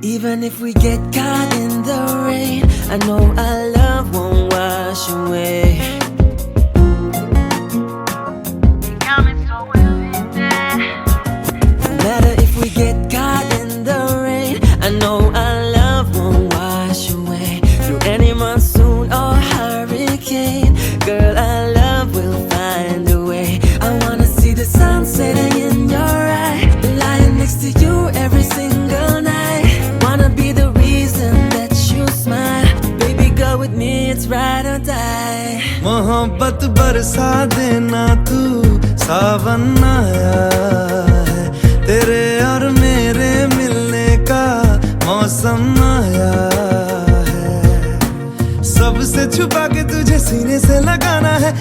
Even if we get caught in the rain, I know our love won't wash away. No matter if we get caught in the rain, I know our love won't wash away. Through any monsoon or hurricane, girl, our love will find a way. I wanna see the sun setting in your eye, lying next to you every single night. Wanna be the reason that you smile. Baby girl, with me it's ride or die. मोहब्बत बरसा देना तू, सावन आया है, तेरे और मेरे मिलने का मौसम आया है। सबसे छुपा के तुझे सीने से लगाना है,